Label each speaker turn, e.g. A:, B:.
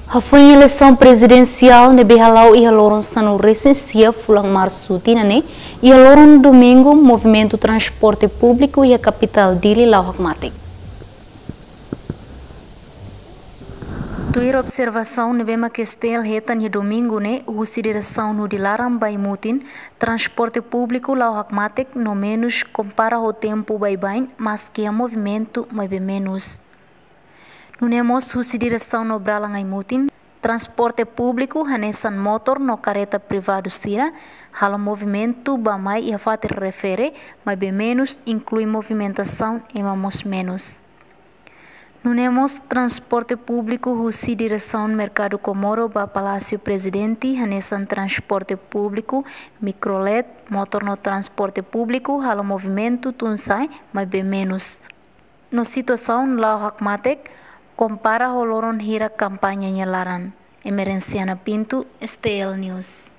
A: Foi em eleição presidencial ne Bihalau e Haloron Sanu recensia fulang março tinane e Haloron domingo movimento transporte público e a capital Dili Lauhakmatik. Tuir observação ne bema kestel hetan e domingo ne husi direção no dilaram baimutin transporte público Lauhakmatik no menos compara o tempo baibain mas que a movimento mais bem menos. Nunemos husi direção no bralangai mutin transporte público hanesan motor no careta privado sira hala movimento bamai e a fater refere mas bem menos inclui movimentação e mamos menos. Nunemos transporte público husi direção mercado Comoro ba Palácio Presidente hanesan transporte público microlet motor no transporte público hala movimento tunsai mas bem menos. No situação Lauhakmatik compara holoron hira kampanye nyelaran. Emerenciana Pinto, STL News.